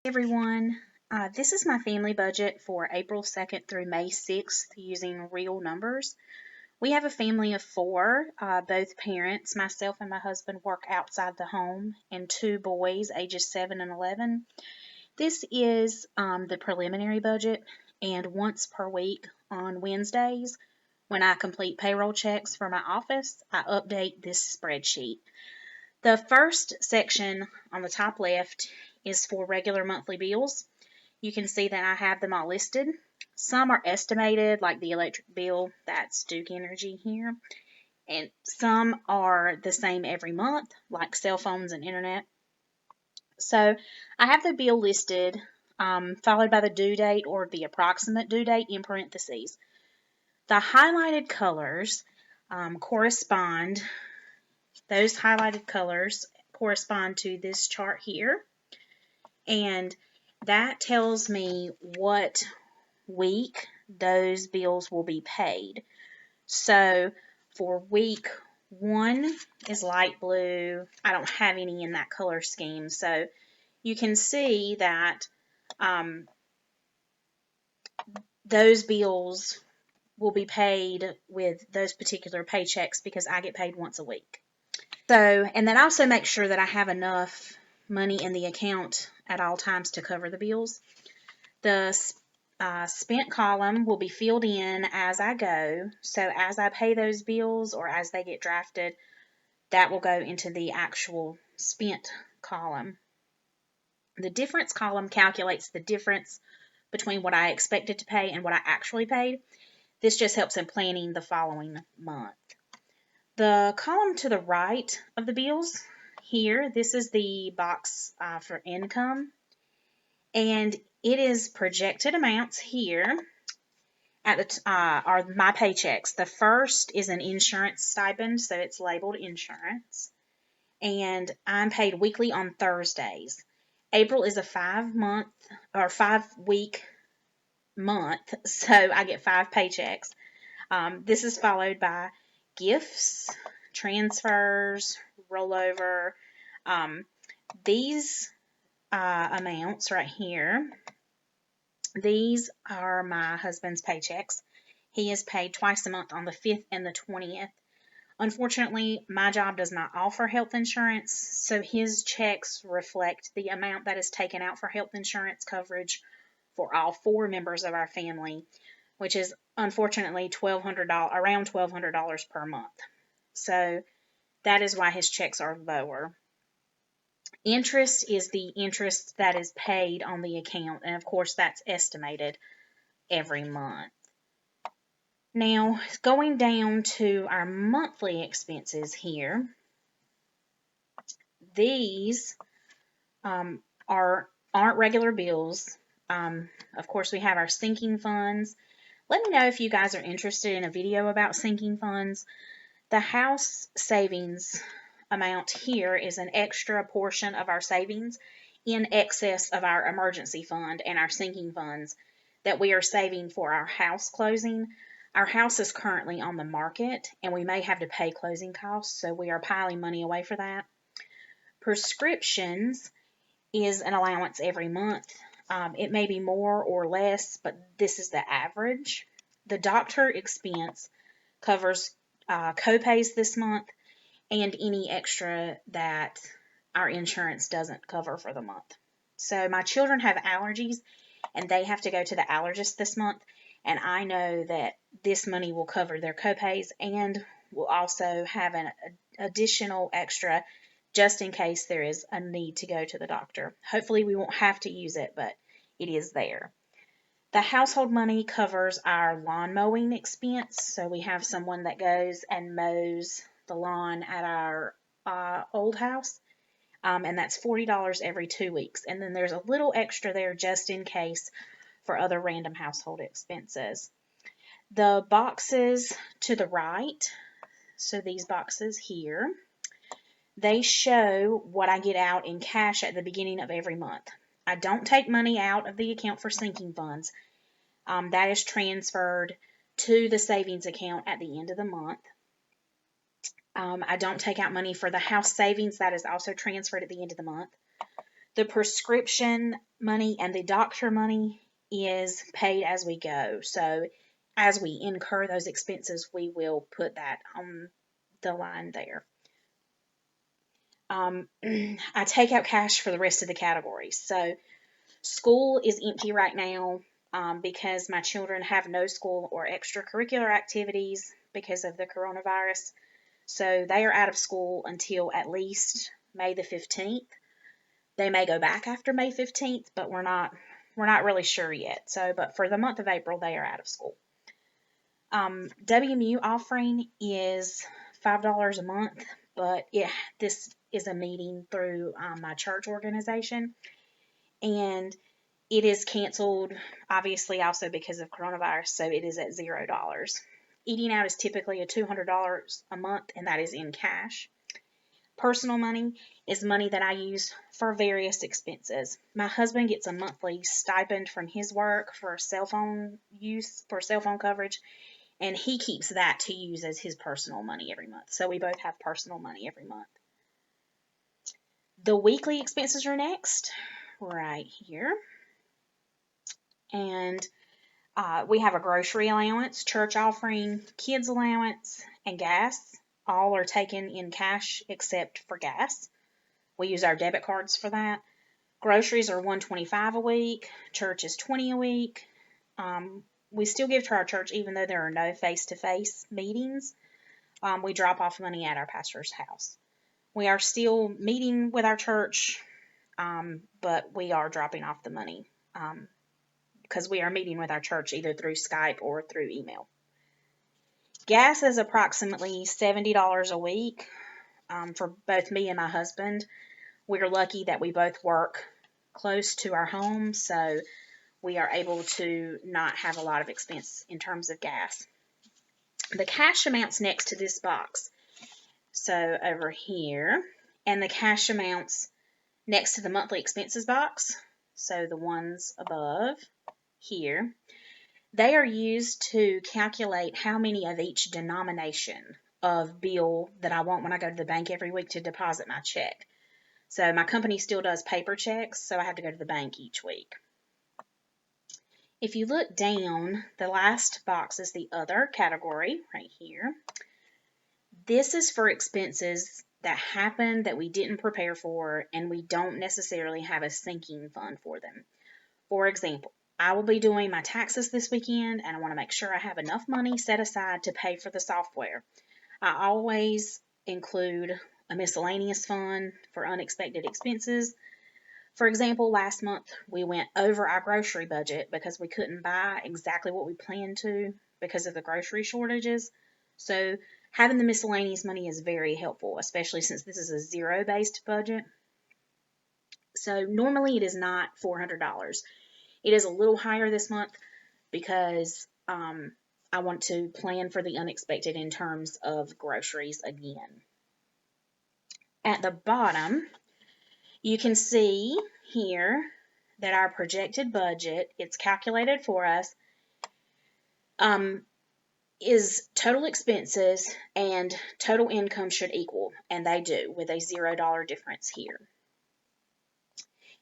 Hey everyone, this is my family budget for April 2nd through May 6th using real numbers. We have a family of four, both parents. Myself and my husband work outside the home, and two boys ages 7 and 11. This is the preliminary budget, and once per week on Wednesdays, when I complete payroll checks for my office, I update this spreadsheet. The first section on the top left is for regular monthly bills. You can see that I have them all listed. Some are estimated, like the electric bill, that's Duke Energy here. And some are the same every month, like cell phones and internet. So I have the bill listed, followed by the due date or the approximate due date in parentheses. The highlighted colors those highlighted colors correspond to this chart here. And that tells me what week those bills will be paid. So for week 1 is light blue. I don't have any in that color scheme. So you can see that those bills will be paid with those particular paychecks because I get paid once a week. And then also make sure that I have enough money in the account at all times to cover the bills. The spent column will be filled in as I go. So as I pay those bills or as they get drafted, that will go into the actual spent column. The difference column calculates the difference between what I expected to pay and what I actually paid. This just helps in planning the following month. The column to the right of the bills here, this is the box for income, and it is projected amounts here at the are my paychecks. The first is an insurance stipend, so it's labeled insurance, and I'm paid weekly on Thursdays. April is a 5-week month, so I get 5 paychecks. This is followed by gifts, transfers, rollover. These amounts right here, these are my husband's paychecks. He is paid twice a month on the 5th and the 20th. Unfortunately, my job does not offer health insurance, so his checks reflect the amount that is taken out for health insurance coverage for all 4 members of our family, which is unfortunately around $1,200 per month. So that is why his checks are lower. Interest is the interest that is paid on the account, and of course that's estimated every month. Now, going down to our monthly expenses here, these aren't regular bills. Of course, we have our sinking funds. Let me know if you guys are interested in a video about sinking funds. The house savings amount here is an extra portion of our savings in excess of our emergency fund and our sinking funds that we are saving for our house closing. Our house is currently on the market, and we may have to pay closing costs, so we are piling money away for that. Prescriptions is an allowance every month. It may be more or less, but this is the average. The doctor expense covers co-pays this month and any extra that our insurance doesn't cover for the month. So my children have allergies, and they have to go to the allergist this month, and I know that this money will cover their co-pays and will also have an additional extra just in case there is a need to go to the doctor. Hopefully we won't have to use it, but it is there. The household money covers our lawn mowing expense, so we have someone that goes and mows the lawn at our old house, and that's $40 every 2 weeks. And then there's a little extra there just in case for other random household expenses. The boxes to the right, so these boxes here, they show what I get out in cash at the beginning of every month. I don't take money out of the account for sinking funds. That is transferred to the savings account at the end of the month. I don't take out money for the house savings. That is also transferred at the end of the month. The prescription money and the doctor money is paid as we go. So as we incur those expenses, we will put that on the line there. I take out cash for the rest of the categories. So school is empty right now because my children have no school or extracurricular activities because of the coronavirus. So they are out of school until at least May the 15th. They may go back after May 15th, but we're not really sure yet. So, but for the month of April, they are out of school. WMU offering is $5 a month, but this is a meeting through my church organization, and it is canceled, obviously, also because of coronavirus, so it is at $0. Eating out is typically a $200 a month, and that is in cash. Personal money is money that I use for various expenses. My husband gets a monthly stipend from his work for cell phone use, for cell phone coverage, and he keeps that to use as his personal money every month. So we both have personal money every month. The weekly expenses are next, right here. And we have a grocery allowance, church offering, kids allowance, and gas. All are taken in cash except for gas. We use our debit cards for that. Groceries are $125 a week. Church is $20 a week. We still give to our church even though there are no face-to-face meetings. We drop off money at our pastor's house. We are still meeting with our church, but we are dropping off the money because we are meeting with our church either through Skype or through email. Gas is approximately $70 a week for both me and my husband. We're lucky that we both work close to our home, so we are able to not have a lot of expense in terms of gas. The cash amounts next to this box, so over here, and the cash amounts next to the monthly expenses box, so the ones above here, they are used to calculate how many of each denomination of bill that I want when I go to the bank every week to deposit my check. So my company still does paper checks, so I have to go to the bank each week. If you look down, the last box is the other category right here. This is for expenses that happen that we didn't prepare for and we don't necessarily have a sinking fund for them. For example, I will be doing my taxes this weekend and I want to make sure I have enough money set aside to pay for the software. I always include a miscellaneous fund for unexpected expenses. For example, last month we went over our grocery budget because we couldn't buy exactly what we planned to because of the grocery shortages. So having the miscellaneous money is very helpful, especially since this is a zero-based budget. So normally it is not $400. It is a little higher this month because I want to plan for the unexpected in terms of groceries again. At the bottom, you can see here that our projected budget, it's calculated for us, is total expenses and total income should equal, and they do with a $0 difference here.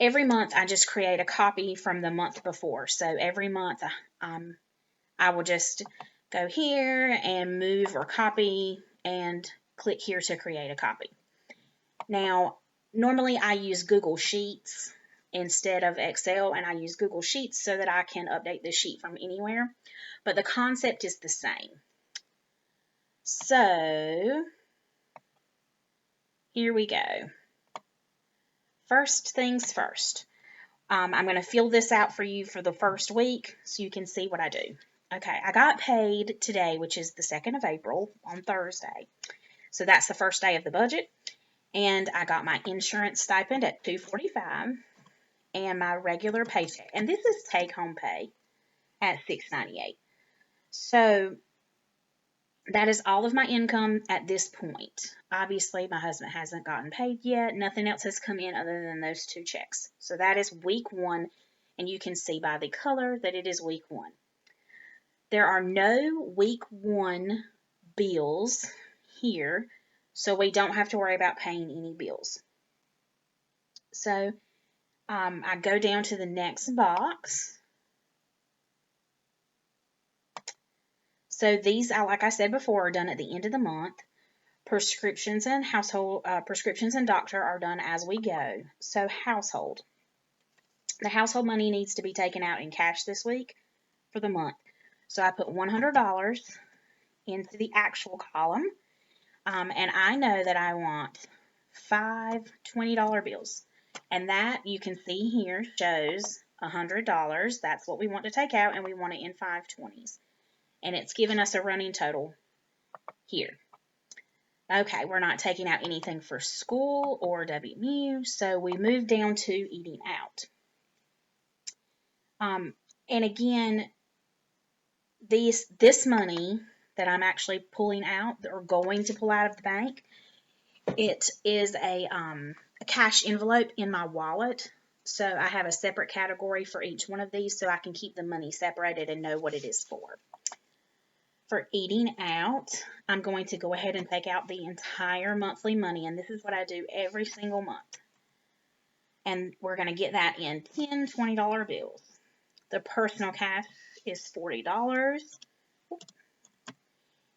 Every month I just create a copy from the month before. So every month I will just go here and move or copy and click here to create a copy. Now, normally I use Google Sheets instead of Excel, and I use Google Sheets so that I can update the sheet from anywhere, but the concept is the same. So, here we go. First things first. I'm going to fill this out for you for the first week so you can see what I do. Okay, I got paid today, which is the 2nd of April, on Thursday. So that's the first day of the budget. And I got my insurance stipend at $245 and my regular paycheck. And this is take-home pay at $698. So that is all of my income at this point. Obviously, my husband hasn't gotten paid yet. Nothing else has come in other than those 2 checks. So that is week 1, and you can see by the color that it is week 1. There are no week 1 bills here, so we don't have to worry about paying any bills. So I go down to the next box. So these, like I said before, are done at the end of the month. Prescriptions and prescriptions and doctor are done as we go. So household. The household money needs to be taken out in cash this week for the month. So I put $100 into the actual column. And I know that I want 5 $20 bills. And that, you can see here, shows $100. That's what we want to take out, and we want it in 5 20s. And it's giving us a running total here. Okay, we're not taking out anything for school or WMU, so we move down to eating out. And again, this money that I'm actually pulling out, or going to pull out of the bank, it is a cash envelope in my wallet. So I have a separate category for each one of these so I can keep the money separated and know what it is for. For eating out, I'm going to go ahead and take out the entire monthly money, and this is what I do every single month. And we're going to get that in $10, $20 bills. The personal cash is $40,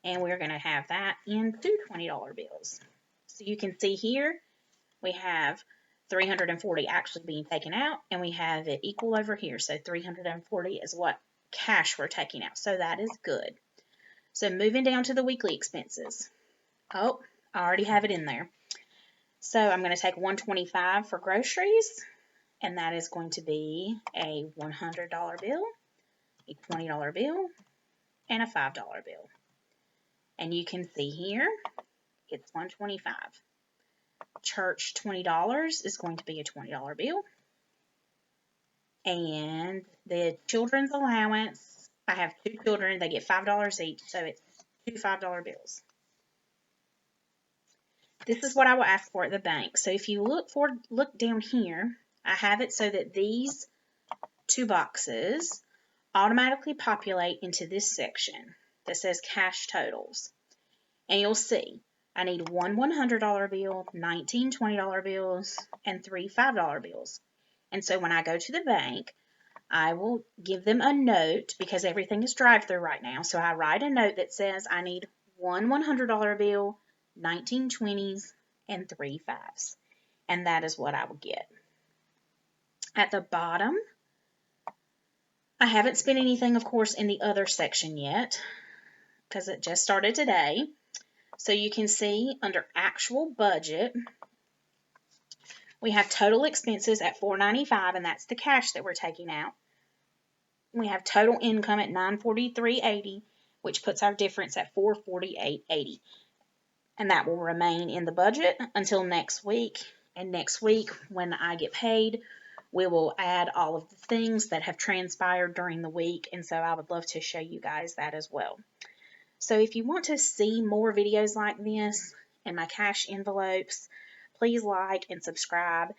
and we're going to have that in 2 $20 bills. So you can see here, we have 340 actually being taken out, and we have it equal over here. So 340 is what cash we're taking out. So that is good. So moving down to the weekly expenses. Oh, I already have it in there. So I'm going to take $125 for groceries, and that is going to be a $100 bill, a $20 bill, and a $5 bill. And you can see here, it's $125. Church $20 is going to be a $20 bill. And the children's allowance, I have 2 children, they get $5 each, so it's 2 $5 bills. This is what I will ask for at the bank. So if you look down here, I have it so that these 2 boxes automatically populate into this section that says cash totals. And you'll see I need 1 $100 bill, 19 $20 bills, and 3 $5 bills. And so when I go to the bank, I will give them a note, because everything is drive-through right now. So I write a note that says I need 1 $100 bill, 19 20s, and 3 5s. And that is what I will get. At the bottom, I haven't spent anything, of course, in the other section yet, because it just started today. So you can see under actual budget, we have total expenses at $495, and that's the cash that we're taking out. We have total income at $943.80, which puts our difference at $448.80. And that will remain in the budget until next week. And next week, when I get paid, we will add all of the things that have transpired during the week. And so I would love to show you guys that as well. So if you want to see more videos like this and my cash envelopes, please like and subscribe.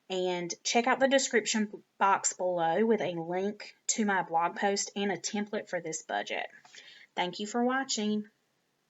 And check out the description box below with a link to my blog post and a template for this budget. Thank you for watching.